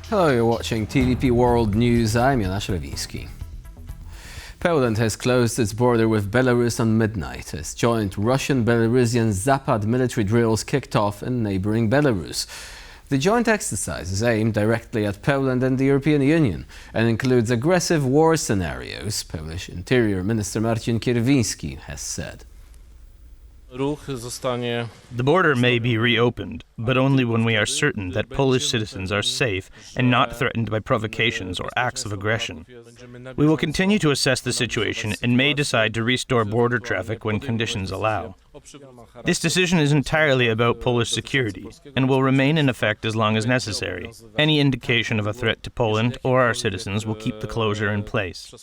Hello, you're watching TVP World News. I'm Jonasz Lewiński. Poland has closed its border with Belarus on midnight as joint Russian-Belarusian Zapad military drills kicked off in neighboring Belarus. The joint exercise is aimed directly at Poland and the European Union and includes aggressive war scenarios, Polish Interior Minister Marcin Kierwiński has said. The border may be reopened, but only when we are certain that Polish citizens are safe and not threatened by provocations or acts of aggression. We will continue to assess the situation and may decide to restore border traffic when conditions allow. This decision is entirely about Polish security and will remain in effect as long as necessary. Any indication of a threat to Poland or our citizens will keep the closure in place.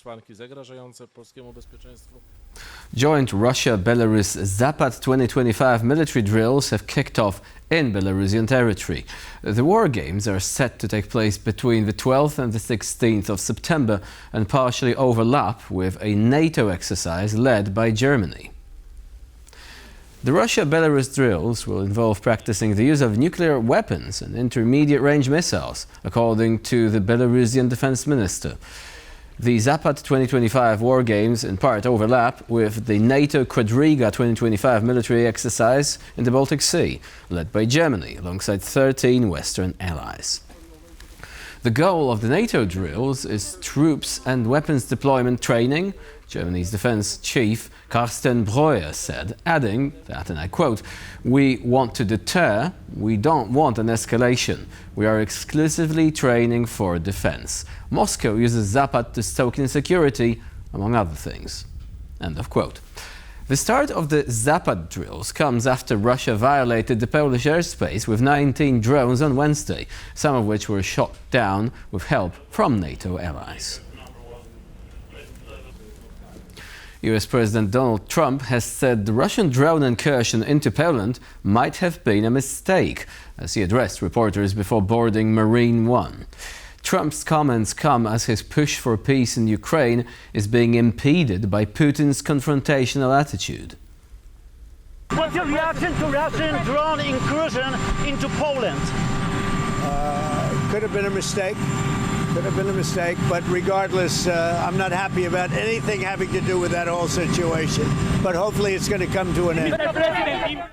Joint Russia-Belarus Zapad 2025 military drills have kicked off in Belarusian territory. The war games are set to take place between the 12th and the 16th of September and partially overlap with a NATO exercise led by Germany. The Russia-Belarus drills will involve practicing the use of nuclear weapons and intermediate-range missiles, according to the Belarusian defense minister. The Zapad 2025 war games in part overlap with the NATO Quadriga 2025 military exercise in the Baltic Sea, led by Germany alongside 13 Western allies. The goal of the NATO drills is troops and weapons deployment training, Germany's defense chief Carsten Breuer said, adding that, and I quote, "We want to deter, we don't want an escalation. We are exclusively training for defense. Moscow uses Zapad to stoke insecurity, among other things." End of quote. The start of the Zapad drills comes after Russia violated the Polish airspace with 19 drones on Wednesday, some of which were shot down with help from NATO allies. US President Donald Trump has said the Russian drone incursion into Poland might have been a mistake, as he addressed reporters before boarding Marine One. Trump's comments come as his push for peace in Ukraine is being impeded by Putin's confrontational attitude. What's your reaction to Russian drone incursion into Poland? Could have been a mistake. Could have been a mistake, but regardless, I'm not happy about anything having to do with that whole situation. But hopefully it's going to come to an end.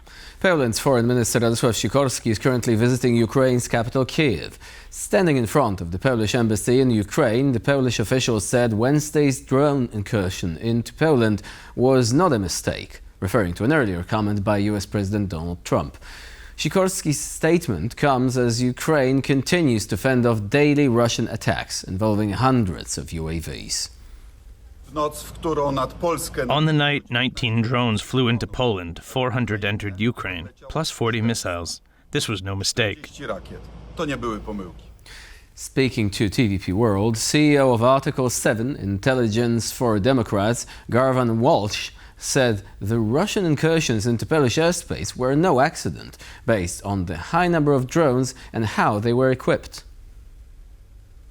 Poland's Foreign Minister Radosław Sikorski is currently visiting Ukraine's capital, Kyiv. Standing in front of the Polish embassy in Ukraine, the Polish official said Wednesday's drone incursion into Poland was not a mistake, referring to an earlier comment by US President Donald Trump. Sikorski's statement comes as Ukraine continues to fend off daily Russian attacks involving hundreds of UAVs. On the night 19 drones flew into Poland, 400 entered Ukraine, plus 40 missiles. This was no mistake. Speaking to TVP World, CEO of Article 7, Intelligence for Democrats, Garvan Walsh, said the Russian incursions into Polish airspace were no accident, based on the high number of drones and how they were equipped.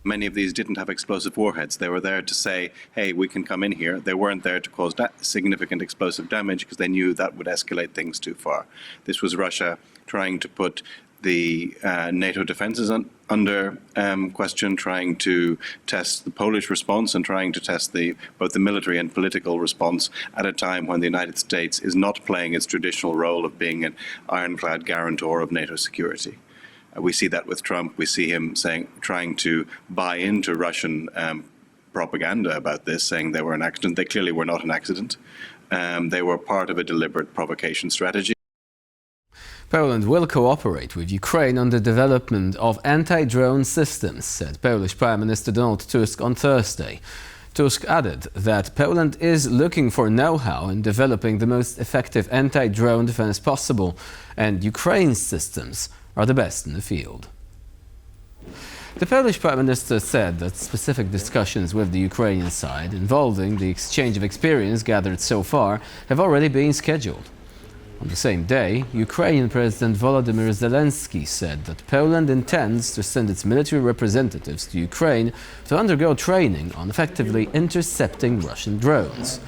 Many of these didn't have explosive warheads. They were there to say, hey, we can come in here. They weren't there to cause significant explosive damage because they knew that would escalate things too far. This was Russia trying to put the NATO defenses under question, trying to test the Polish response and trying to test both the military and political response at a time when the United States is not playing its traditional role of being an ironclad guarantor of NATO security. We see that with Trump. We see him trying to buy into Russian propaganda about this, saying they were an accident. They clearly were not an accident. They were part of a deliberate provocation strategy. Poland will cooperate with Ukraine on the development of anti-drone systems, said Polish Prime Minister Donald Tusk on Thursday. Tusk added that Poland is looking for know-how in developing the most effective anti-drone defense possible, and Ukraine's systems are the best in the field. The Polish Prime Minister said that specific discussions with the Ukrainian side involving the exchange of experience gathered so far have already been scheduled. On the same day, Ukrainian President Volodymyr Zelensky said that Poland intends to send its military representatives to Ukraine to undergo training on effectively intercepting Russian drones.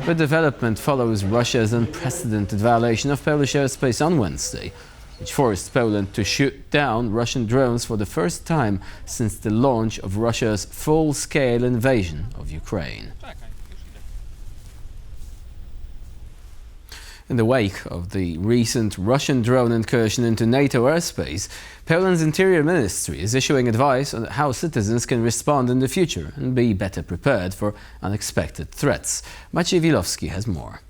The development follows Russia's unprecedented violation of Polish airspace on Wednesday, which forced Poland to shoot down Russian drones for the first time since the launch of Russia's full-scale invasion of Ukraine. In the wake of the recent Russian drone incursion into NATO airspace, Poland's Interior Ministry is issuing advice on how citizens can respond in the future and be better prepared for unexpected threats. Maciej Wilowski has more.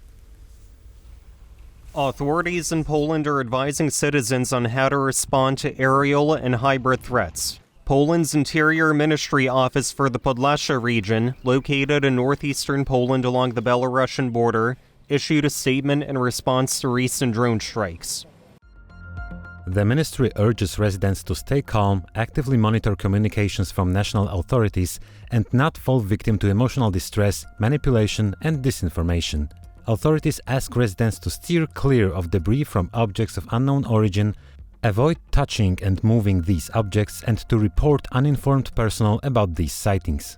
Authorities in Poland are advising citizens on how to respond to aerial and hybrid threats. Poland's Interior Ministry office for the Podlassia region, located in northeastern Poland along the Belarusian border, issued a statement in response to recent drone strikes. The ministry urges residents to stay calm, actively monitor communications from national authorities, and not fall victim to emotional distress, manipulation, and disinformation. Authorities ask residents to steer clear of debris from objects of unknown origin, avoid touching and moving these objects, and to report uninformed personnel about these sightings.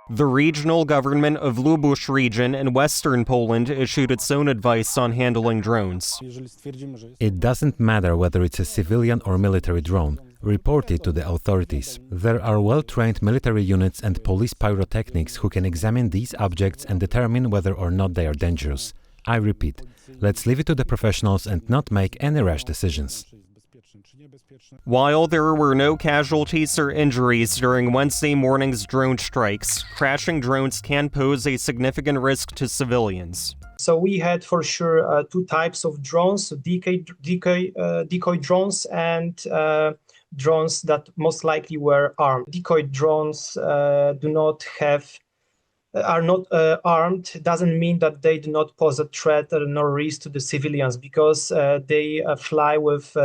The regional government of Lubusz region in western Poland issued its own advice on handling drones. It doesn't matter whether it's a civilian or military drone. Report it to the authorities. There are well-trained military units and police pyrotechnics who can examine these objects and determine whether or not they are dangerous. I repeat, let's leave it to the professionals and not make any rash decisions. While there were no casualties or injuries during Wednesday morning's drone strikes, crashing drones can pose a significant risk to civilians. So we had for sure two types of drones, so decoy drones and drones that most likely were armed. Decoy drones are not armed. Doesn't mean that they do not pose a threat nor risk to the civilians, because they fly with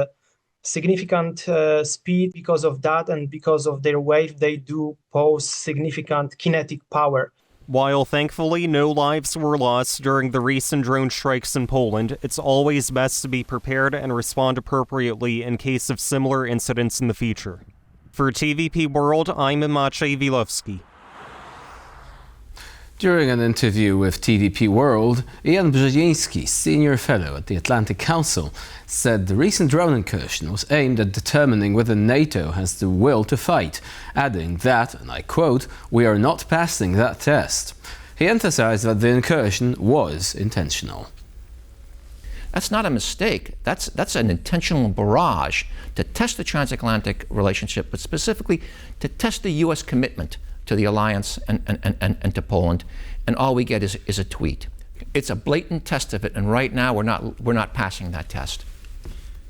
significant speed. Because of that and because of their weight, they do pose significant kinetic power. While thankfully no lives were lost during the recent drone strikes in Poland, it's always best to be prepared and respond appropriately in case of similar incidents in the future. For TVP World, I'm Maciej Wilowski. During an interview with TVP World, Jan Brzeziński, senior fellow at the Atlantic Council, said the recent drone incursion was aimed at determining whether NATO has the will to fight, adding that, and I quote, "we are not passing that test." He emphasized that the incursion was intentional. That's not a mistake. That's an intentional barrage to test the transatlantic relationship, but specifically to test the U.S. commitment to the alliance and to Poland, and all we get is a tweet. It's a blatant test of it, and right now we're not passing that test.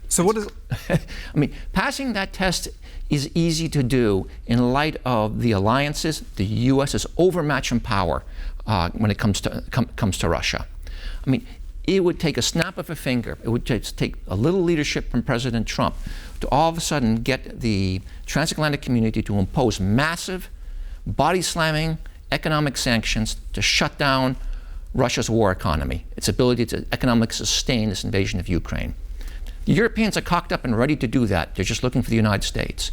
So what is? I mean, passing that test is easy to do in light of the alliances, the U.S.'s overmatching power when it comes to Russia. I mean, it would take a snap of a finger. It would take a little leadership from President Trump to all of a sudden get the transatlantic community to impose massive, body-slamming economic sanctions to shut down Russia's war economy, its ability to economically sustain this invasion of Ukraine. The Europeans are cocked up and ready to do that. They're just looking for the United States.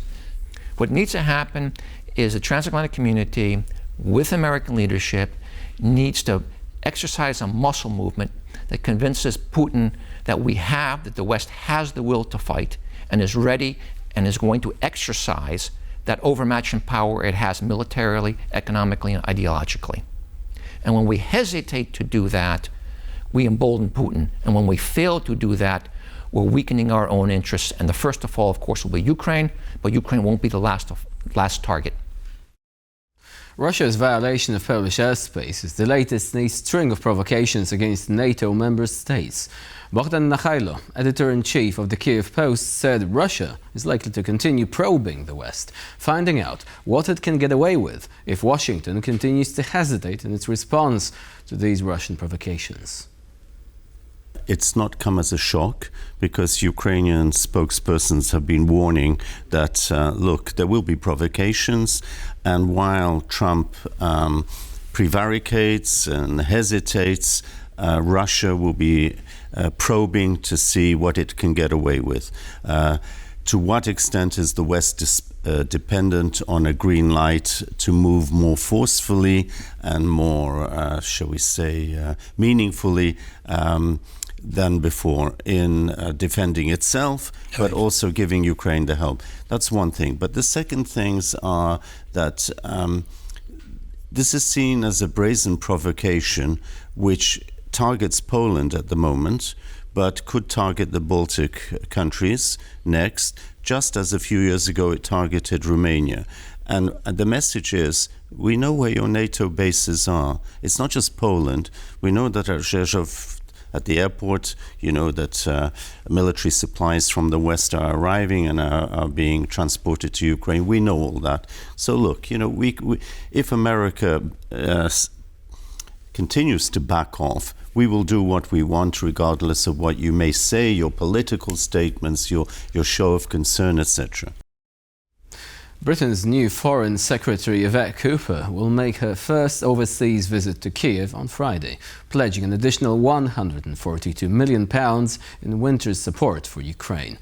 What needs to happen is the transatlantic community, with American leadership, needs to exercise a muscle movement that convinces Putin that the West has the will to fight and is ready and is going to exercise that overmatching power it has militarily, economically, and ideologically. And when we hesitate to do that, we embolden Putin. And when we fail to do that, we're weakening our own interests. And the first to fall, of course, will be Ukraine, but Ukraine won't be the last target. Russia's violation of Polish airspace is the latest in a string of provocations against NATO member states. Bogdan Nachajlo, editor-in-chief of the Kiev Post, said Russia is likely to continue probing the West, finding out what it can get away with if Washington continues to hesitate in its response to these Russian provocations. It's not come as a shock, because Ukrainian spokespersons have been warning that, look, there will be provocations, and while Trump prevaricates and hesitates, Russia will be probing to see what it can get away with. To what extent is the West dependent on a green light to move more forcefully and more, shall we say, meaningfully? than before in defending itself, but also giving Ukraine the help. That's one thing. But the second things are that this is seen as a brazen provocation which targets Poland at the moment, but could target the Baltic countries next, just as a few years ago it targeted Romania. And the message is, we know where your NATO bases are. It's not just Poland. We know that at Rzeszów, at the airport, you know that military supplies from the West are arriving and are being transported to Ukraine. We know all that. So look, you know, if America continues to back off, we will do what we want, regardless of what you may say, your political statements, your show of concern, etc. Britain's new Foreign Secretary Yvette Cooper will make her first overseas visit to Kiev on Friday, pledging an additional £142 million in winter's support for Ukraine.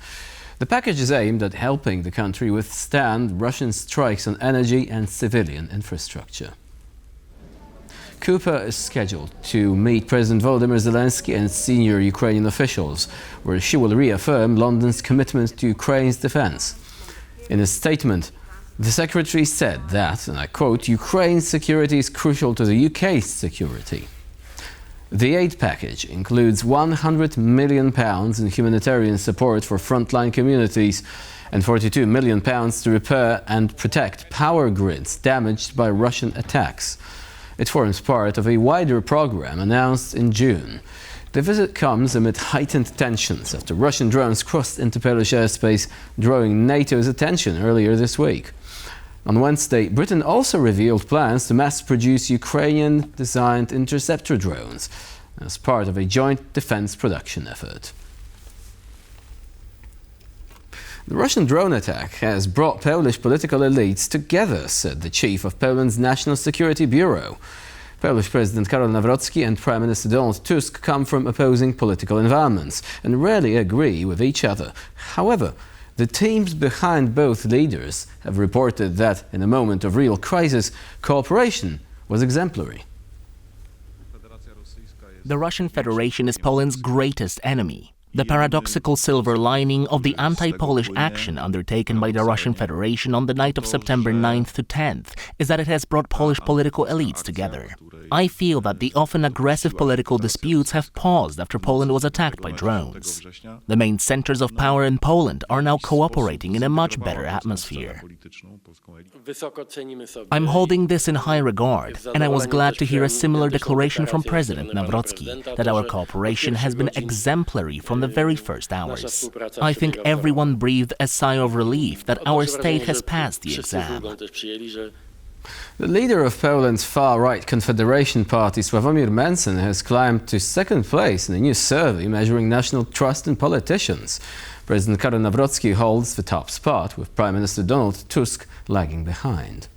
The package is aimed at helping the country withstand Russian strikes on energy and civilian infrastructure. Cooper is scheduled to meet President Volodymyr Zelensky and senior Ukrainian officials, where she will reaffirm London's commitment to Ukraine's defense. In a statement, the Secretary said that, and I quote, "Ukraine's security is crucial to the UK's security." The aid package includes £100 million in humanitarian support for frontline communities and £42 million to repair and protect power grids damaged by Russian attacks. It forms part of a wider program announced in June. The visit comes amid heightened tensions after Russian drones crossed into Polish airspace, drawing NATO's attention earlier this week. On Wednesday, Britain also revealed plans to mass-produce Ukrainian-designed interceptor drones as part of a joint defense production effort. The Russian drone attack has brought Polish political elites together, said the chief of Poland's National Security Bureau. Polish President Karol Nawrocki and Prime Minister Donald Tusk come from opposing political environments and rarely agree with each other. However, the teams behind both leaders have reported that, in a moment of real crisis, cooperation was exemplary. The Russian Federation is Poland's greatest enemy. The paradoxical silver lining of the anti-Polish action undertaken by the Russian Federation on the night of September 9th to 10th is that it has brought Polish political elites together. I feel that the often aggressive political disputes have paused after Poland was attacked by drones. The main centers of power in Poland are now cooperating in a much better atmosphere. I'm holding this in high regard, and I was glad to hear a similar declaration from President Nawrocki, that our cooperation has been exemplary from the very first hours. I think everyone breathed a sigh of relief that our state has passed the exam. The leader of Poland's far-right Confederation Party, Sławomir Mencen, has climbed to second place in a new survey measuring national trust in politicians. President Karol Nawrocki holds the top spot, with Prime Minister Donald Tusk lagging behind.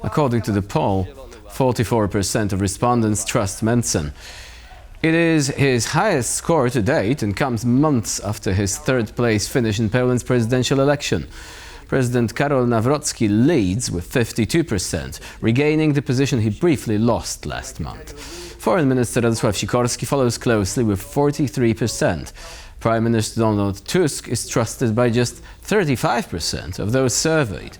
According to the poll, 44% of respondents trust Mencen. It is his highest score to date and comes months after his third-place finish in Poland's presidential election. President Karol Nawrocki leads with 52%, regaining the position he briefly lost last month. Foreign Minister Radosław Sikorski follows closely with 43%. Prime Minister Donald Tusk is trusted by just 35% of those surveyed.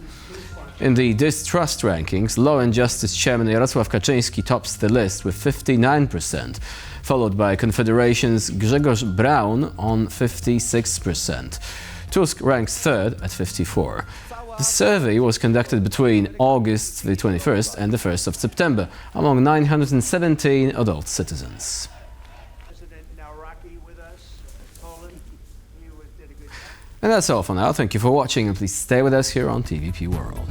In the distrust rankings, Law and Justice Chairman Jarosław Kaczyński tops the list with 59%, followed by Confederation's Grzegorz Braun on 56%. Tusk ranks third at 54%. The survey was conducted between August the 21st and the 1st of September among 917 adult citizens. And that's all for now. Thank you for watching, and please stay with us here on TVP World.